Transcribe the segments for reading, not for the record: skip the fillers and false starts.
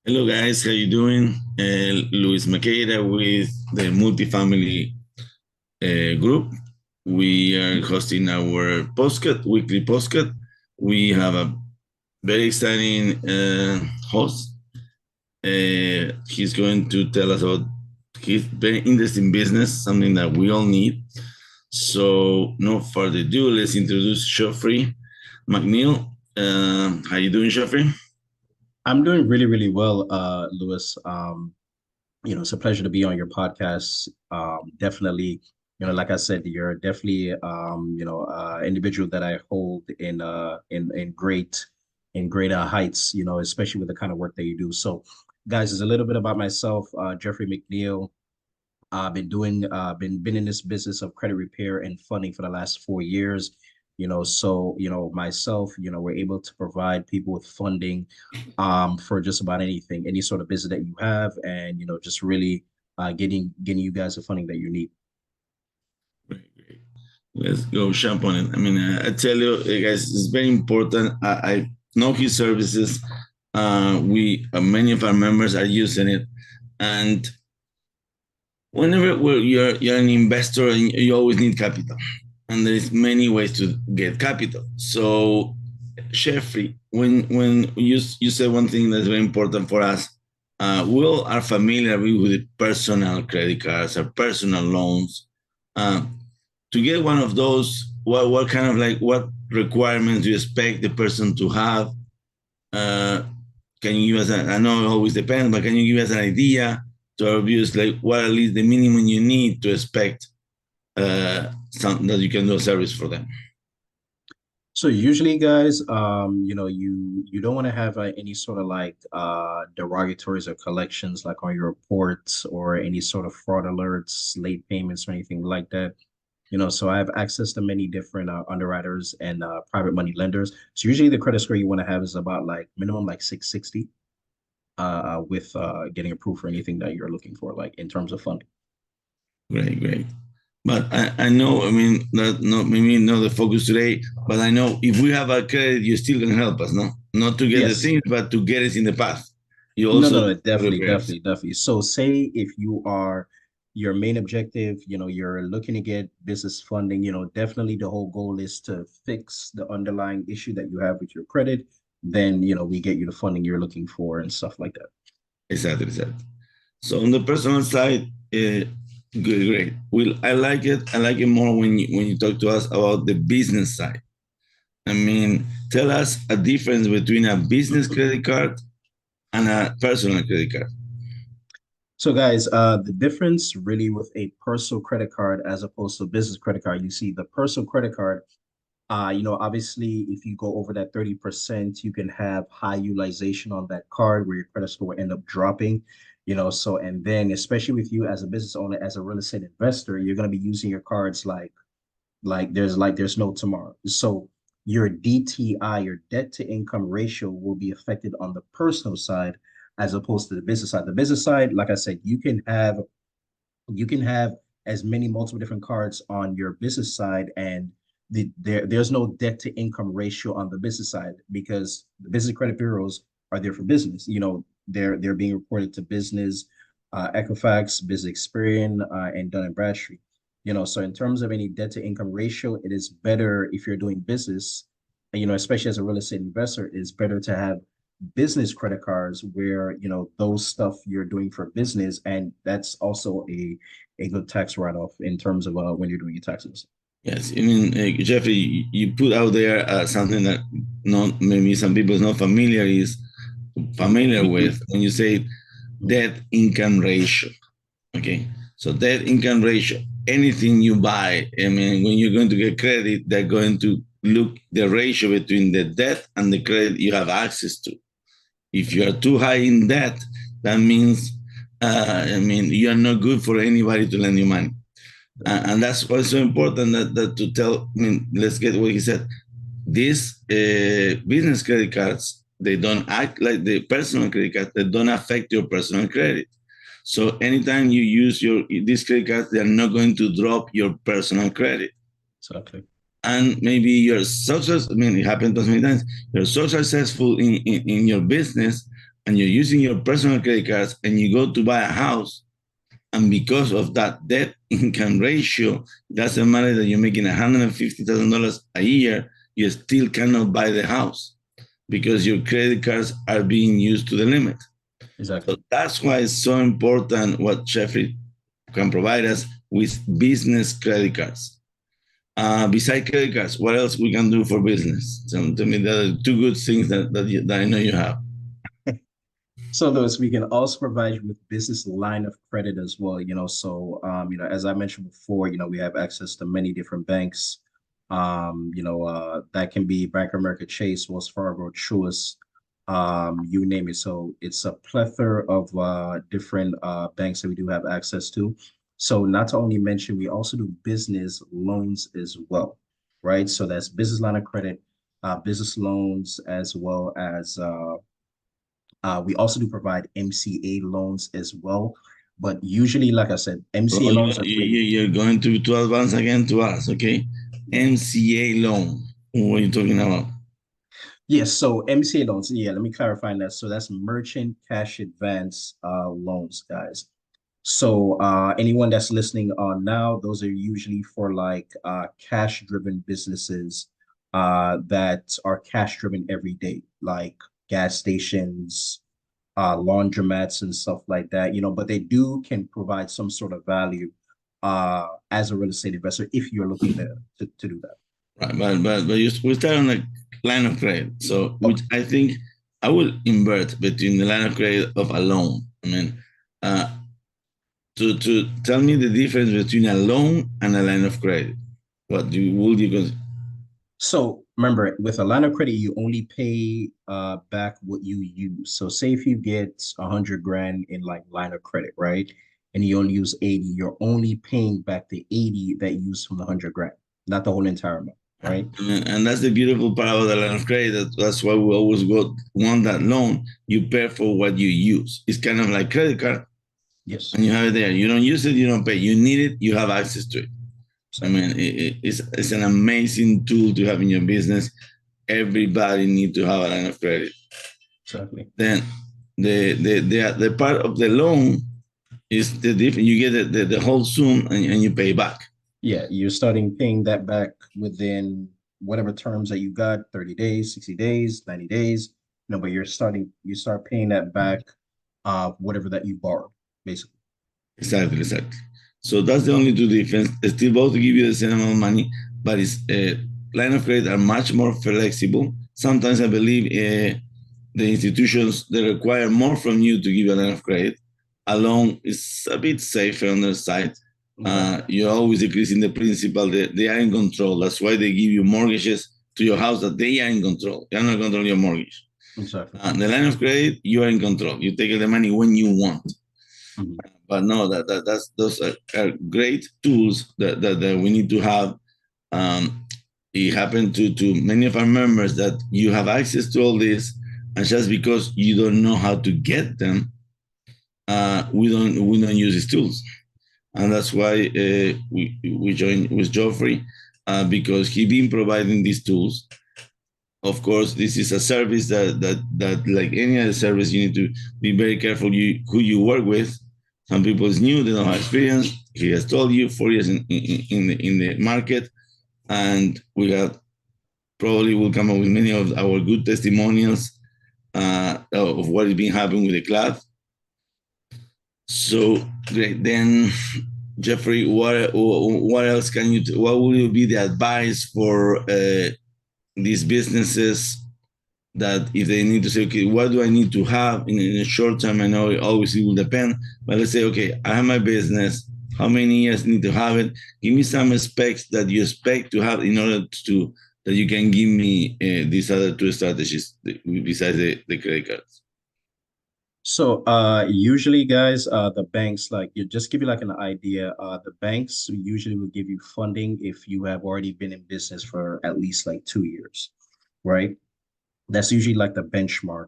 Hello guys, how you doing? Luis Maqueda with the Multifamily Group. We are hosting our postcard, weekly postcard. We have a very exciting host. He's going to tell us about his very interesting business, something that we all need. So, no further ado, let's introduce Geoffrey McNeil. How you doing, Geoffrey? I'm doing really, really well, Lewis. It's a pleasure to be on your podcast. Definitely, like I said, you're definitely, individual that I hold in great heights. Especially with the kind of work that you do. So, guys, there's a little bit about myself. Jeffrey McNeil. I've been in this business of credit repair and funding for the last 4 years. Myself, we're able to provide people with funding for just about anything, any sort of business that you have, and just really getting you guys the funding that you need. Great, great. Let's go jump on it. I mean, I tell you, guys, it's very important. I know his services. We Many of our members are using it, and whenever you're an investor, and you always need capital, and there's many ways to get capital. So, Jeffrey, when you said one thing that's very important for us, we all are familiar with the personal credit cards or personal loans. Uh, to get one of those, what kind of like what requirements do you expect the person to have? Uh, can you give us? I know it always depends, but can you give us an idea to our viewers, like what at least the minimum you need to expect something that you can do a service for them? So usually, guys, you don't want to have any sort of like derogatories or collections like on your reports or any sort of fraud alerts, late payments or anything like that. So I have access to many different underwriters and private money lenders. So usually the credit score you want to have is about like minimum like 660 with getting approved for anything that you're looking for, like in terms of funding. Great, great. But I know, I mean, that not maybe not the focus today, but I know if we have a credit, you still can help us, no? Not to get the Yes. things, but to get us in the path. You No, also no, no, do definitely, repairs. definitely, definitely. So say if you are your main objective, you're looking to get business funding, definitely the whole goal is to fix the underlying issue that you have with your credit. Then, we get you the funding you're looking for and stuff like that. Exactly, exactly. So on the personal side, good, great. Well, I like it. I like it more when you talk to us about the business side. I mean, tell us a difference between a business credit card and a personal credit card. So, guys, the difference really with a personal credit card as opposed to a business credit card, you see the personal credit card, obviously, if you go over that 30%, you can have high utilization on that card where your credit score will end up dropping, so, and then especially with you as a business owner, as a real estate investor, you're going to be using your cards like there's no tomorrow. So your DTI, your debt to income ratio, will be affected on the personal side as opposed to the business side. The business side, like I said, you can have as many multiple different cards on your business side, and there's no debt to income ratio on the business side because the business credit bureaus are there for business. They're being reported to business, Equifax, Business Experian, and Dun and Bradstreet. So in terms of any debt to income ratio, it is better if you're doing business, especially as a real estate investor, it's better to have business credit cards where those stuff you're doing for business, and that's also a good tax write-off in terms of when you're doing your taxes. Yes, I mean, Jeffrey, you put out there something that not maybe some people is not familiar with when you say debt income ratio. Okay, so debt income ratio, anything you buy, I mean, when you're going to get credit, they're going to look the ratio between the debt and the credit you have access to. If you are too high in debt, that means, I mean, you are not good for anybody to lend you money. And that's why it's so important that to tell, I mean, let's get what he said. These business credit cards, they don't act like the personal credit cards, they don't affect your personal credit. So anytime you use these credit cards, they are not going to drop your personal credit. Exactly. And maybe you're successful. I mean, it happened to us many times. You're so successful in your business, and you're using your personal credit cards and you go to buy a house, and because of that debt income ratio, it doesn't matter that you're making $150,000 a year, you still cannot buy the house because your credit cards are being used to the limit. Exactly. So that's why it's so important what Jeffrey can provide us with business credit cards. Besides credit cards, what else we can do for business? So tell me the two good things that I know you have. So those we can also provide you with business line of credit as well, So as I mentioned before, we have access to many different banks. That can be Bank of America, Chase, Wells Fargo, Truist, you name it. So it's a plethora of different banks that we do have access to. So not to only mention, we also do business loans as well, right? So that's business line of credit, business loans, as well as we also do provide MCA loans as well. But usually, like I said, MCA Oh, loans are great. you're going to advance again to us, okay? Yeah. MCA loan. What are you talking about? Yes, so MCA loans, yeah, let me clarify that. So that's merchant cash advance loans, guys. So anyone that's listening on now, those are usually for like cash driven businesses that are cash driven every day, like gas stations, laundromats and stuff like that, but they can provide some sort of value as a real estate investor if you're looking to do that. Right, but we start on a line of credit. So, which Okay. I think I will invert between the line of credit of a loan. I mean, uh, to tell me the difference between a loan and a line of credit. What do you, would you consider? So remember, with a line of credit, you only pay back what you use. So say if you get 100 grand in like line of credit, right? And you only use 80, you're only paying back the 80 that you used from the 100 grand, not the whole entire amount, right? And that's the beautiful part about the line of credit. That's why we always go want that loan. You pay for what you use. It's kind of like credit card, Yes, and you have it there. You don't use it, you don't pay. You need it, you have access to it. I exactly. mean, it's an amazing tool to have in your business. Everybody need to have a line of credit. Exactly. Then the part of the loan is the different. You get the whole sum and you pay back. Yeah, you're starting paying that back within whatever terms that you got, 30 days, 60 days, 90 days. But you start paying that back whatever that you borrowed, basically. Exactly, exactly. So that's the only two difference. Still both give you the same amount of money, but it's line of credit are much more flexible. Sometimes I believe the institutions they require more from you to give you a line of credit. A loan is a bit safer on their side. Exactly. You're always decreasing the principal. They are in control. That's why they give you mortgages to your house that they are in control. They are not controlling your mortgage. Exactly. The line of credit, you are in control. You take the money when you want. Mhm. But no, that's those are great tools that we need to have. Um, it happened to many of our members that you have access to all this, and just because you don't know how to get them, we don't use these tools, and that's why we joined with Joffrey because he been providing these tools. Of course, this is a service that like any other service, you need to be very careful who you work with. Some people is new, they don't have experience. He has told you 4 years in the market, and we have probably will come up with many of our good testimonials of what is being happening with the club. So great. Then, Jeffrey, what else can you? What will be the advice for these businesses that if they need to say, okay, what do I need to have in a short term? I know it always it will depend, but let's say, okay, I have my business. How many years need to have it? Give me some specs that you expect to have in order to that you can give me these other two strategies besides the credit cards. So usually guys, the banks like you just give you like an idea. The banks usually will give you funding if you have already been in business for at least like 2 years, right? That's usually like the benchmark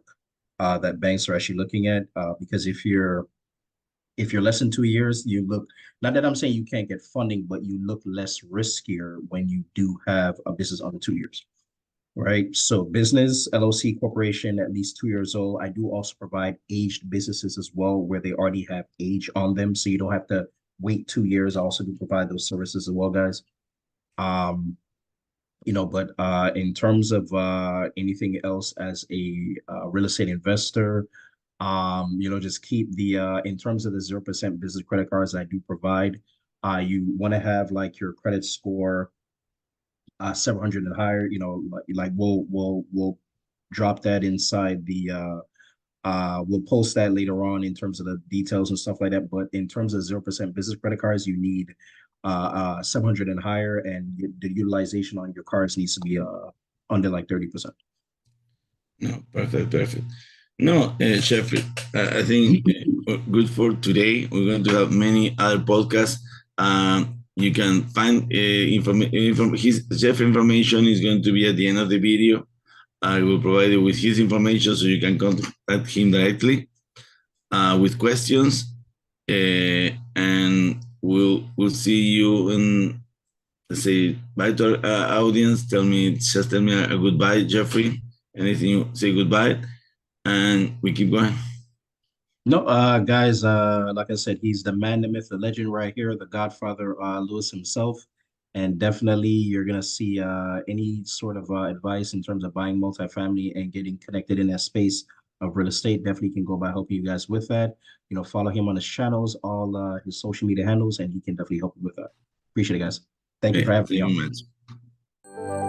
that banks are actually looking at. Because if you're less than 2 years, you look, not that I'm saying you can't get funding, but you look less riskier when you do have a business under 2 years, right? So business, LLC, corporation, at least 2 years old. I do also provide aged businesses as well, where they already have age on them. So you don't have to wait 2 years. I also do provide those services as well, guys. Um, but in terms of anything else as a real estate investor, just keep the in terms of the 0% business credit cards I do provide, you want to have like your credit score 700 and higher, like we'll drop that inside the we'll post that later on in terms of the details and stuff like that. But in terms of 0% business credit cards, you need 700 and higher, and the utilization on your cards needs to be under like 30%. No, perfect, perfect. No, Jeffrey, I think good for today. We're going to have many other podcasts. You can find his Jeff information is going to be at the end of the video. I will provide you with his information so you can contact him directly with questions, and we'll see you in. Let's say bye to our audience. Just tell me a goodbye, Jeffrey. Anything you say goodbye, and we keep going. No, guys, like I said, he's the man, the myth, the legend right here, the Godfather, Lewis himself. And definitely you're gonna see any sort of advice in terms of buying multifamily and getting connected in that space of real estate. Definitely can go by helping you guys with that. Follow him on his channels, all his social media handles, and he can definitely help you with that. Appreciate it, guys. Thank you Okay, for having thank me you on. much.